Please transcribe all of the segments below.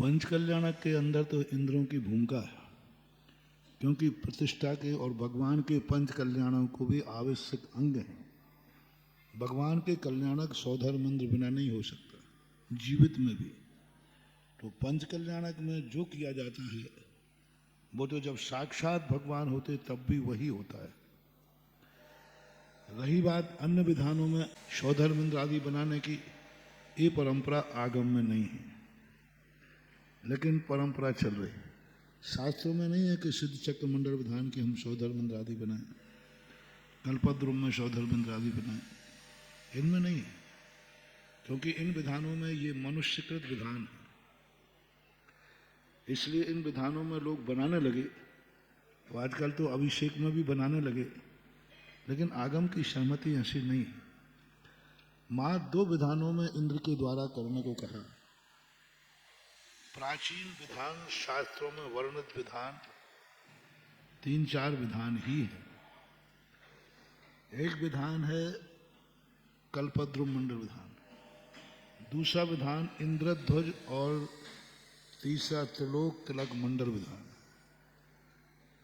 पंच कल्याणक के अंदर तो इंद्रों की भूमिका है, क्योंकि प्रतिष्ठा के और भगवान के पंच कल्याणों को भी आवश्यक अंग हैं। भगवान के कल्याणक सौधर्म इंद्र बिना नहीं हो सकता, जीवित में भी। तो पंच कल्याणक में जो किया जाता है वो तो जब साक्षात भगवान होते तब भी वही होता है। रही बात अन्य विधानों में सौधर्म इंद्र आदि बनाने की, ये परंपरा आगम में नहीं है, लेकिन परंपरा चल रही है। शास्त्रों में नहीं है कि सिद्ध चक्र मंडल विधान की हम सौधर्म इंद्र आदि बनाए, कल्पद्रुम में सौधर्म इंद्र आदि बनाए, इनमें नहीं है, क्योंकि इन विधानों में ये मनुष्यकृत विधान है। इसलिए इन विधानों में लोग बनाने लगे, तो आजकल तो अभिषेक में भी बनाने लगे, लेकिन आगम की सहमति ऐसी नहीं है। मात्र 2 विधानों में इंद्र के द्वारा करने को कहा। प्राचीन विधान शास्त्रों में वर्णित विधान 3-4 विधान ही है। एक विधान है कल्पद्रुम मंडल विधान, दूसरा विधान इंद्रध्वज, और तीसरा त्रिलोक तिलक मंडल विधान।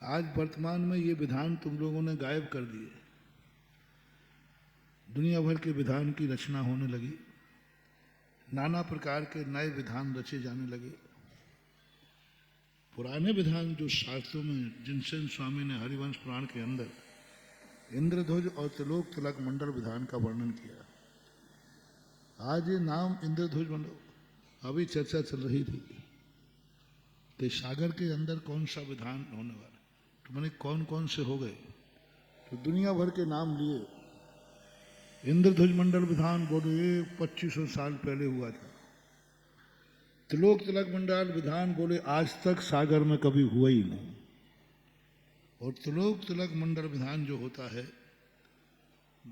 आज वर्तमान में ये विधान तुम लोगों ने गायब कर दिए। दुनिया भर के विधान की रचना होने लगी, नाना प्रकार के नए विधान रचे जाने लगे। पुराने विधान जो शास्त्रों में जिनसेन स्वामी ने हरिवंश पुराण के अंदर इंद्रध्वज और त्रिलोक तिलक मंडल विधान का वर्णन किया। आज ये नाम इंद्रध्वज मंडल, अभी चर्चा चल रही थी कि सागर के अंदर कौन सा विधान होने वाला, तो मैंने कौन कौन से हो गए, तो दुनिया भर के नाम लिए। इंद्रध्वज मंडल विधान बोले 2500 साल पहले हुआ था। त्रिलोक तिलक मंडल विधान बोले आज तक सागर में कभी हुआ ही नहीं। और त्रिलोक तिलक मंडल विधान जो होता है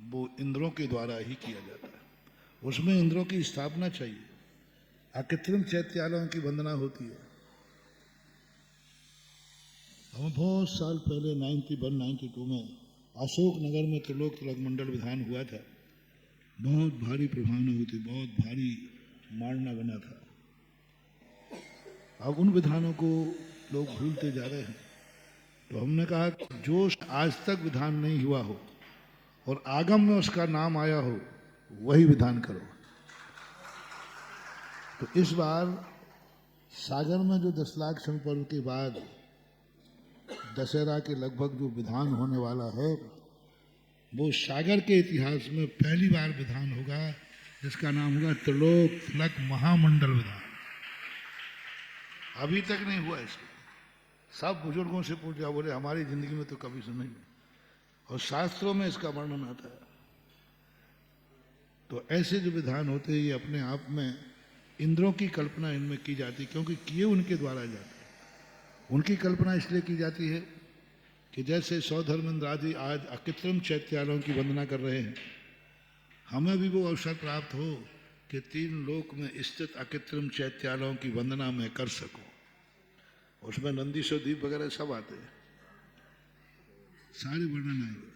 वो इंद्रों के द्वारा ही किया जाता है। उसमें इंद्रों की स्थापना चाहिए, अकृत्रिम चैत्यालयों की वंदना होती है। हम बहुत साल पहले 91-92 में अशोक नगर में त्रिलोक तिलक मंडल विधान हुआ था। बहुत भारी प्रभावना होती, बहुत भारी मारना बना था। अब उन विधानों को लोग भूलते जा रहे हैं, तो हमने कहा जो आज तक विधान नहीं हुआ हो और आगम में उसका नाम आया हो वही विधान करो। तो इस बार सागर में जो 10 लाख संपर्व के बाद दशहरा के लगभग जो विधान होने वाला है वो सागर के इतिहास में पहली बार विधान होगा, जिसका नाम होगा त्रिलोक तिलक महामंडल विधान। अभी तक नहीं हुआ इसको। सब बुजुर्गों से पूछा, बोले हमारी जिंदगी में तो कभी सुना ही नहीं, और शास्त्रों में इसका वर्णन आता है। तो ऐसे जो विधान होते हैं ये अपने आप में इंद्रों की कल्पना इनमें की जाती, क्योंकि किए उनके द्वारा जाते हैं। उनकी कल्पना इसलिए की जाती है कि जैसे सौधर्म इंद्र आदि आज अकृत्रिम चैत्यालयों की वंदना कर रहे हैं, हमें भी वो अवसर प्राप्त हो कि 3 लोक में स्थित अकृत्रिम चैत्यालयों की वंदना मैं कर सकूं। उसमें नंदीश्वर दीप वगैरह सब आते हैं, सारे वर्णन आएंगे।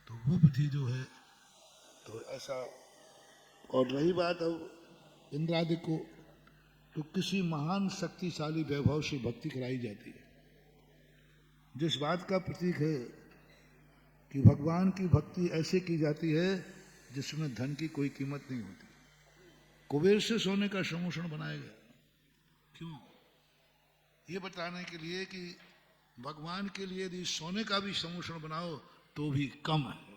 तो वो विधि जो है तो ऐसा। और रही बात अब इंद्र आदि को, तो किसी महान शक्तिशाली वैभव से भक्ति कराई जाती है, जिस बात का प्रतीक है कि भगवान की भक्ति ऐसे की जाती है जिसमें धन की कोई कीमत नहीं होती। कुबेर से सोने का सम्मोषण बनाया गया, क्यों? ये बताने के लिए कि भगवान के लिए यदि सोने का भी सम्मोषण बनाओ तो भी कम है।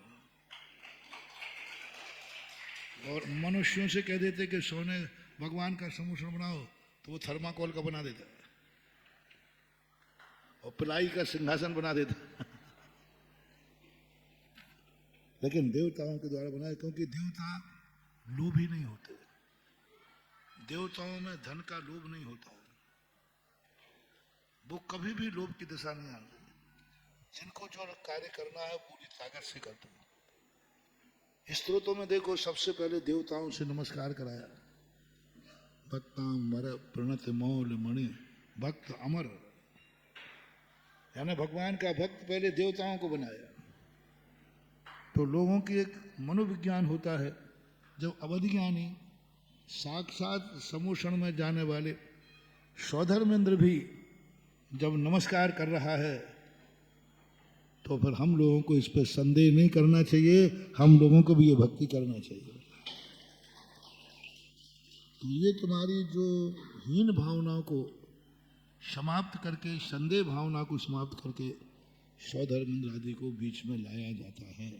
और मनुष्यों से कह देते कि सोने भगवान का सम्मोषण बनाओ तो वो थर्माकोल का बना देता है और पिलाई का सिंहासन बना देता लेकिन देवताओं के द्वारा बनाए, क्योंकि देवता लोभी नहीं होते। देवताओं में धन का लोभ नहीं होता, वो कभी भी लोभ की दिशा नहीं आती। जिनको जो कार्य करना है पूरी ताकत से करते हैं। स्त्रोतों में देखो सबसे पहले देवताओं से नमस्कार कराया, भक्तामर प्रणत मौल मणि, भक्त अमर, यानी भगवान का भक्त पहले देवताओं को बनाया। तो लोगों की एक मनोविज्ञान होता है, जब अवधिज्ञानी साक्षात सम्मोषण में जाने वाले सौधर्मेंद्र भी जब नमस्कार कर रहा है तो फिर हम लोगों को इस पर संदेह नहीं करना चाहिए, हम लोगों को भी ये भक्ति करना चाहिए। तो ये तुम्हारी जो हीन भावनाओं को समाप्त करके, संदेह भावना को समाप्त करके सौधर्मेंद्र आदि को बीच में लाया जाता है।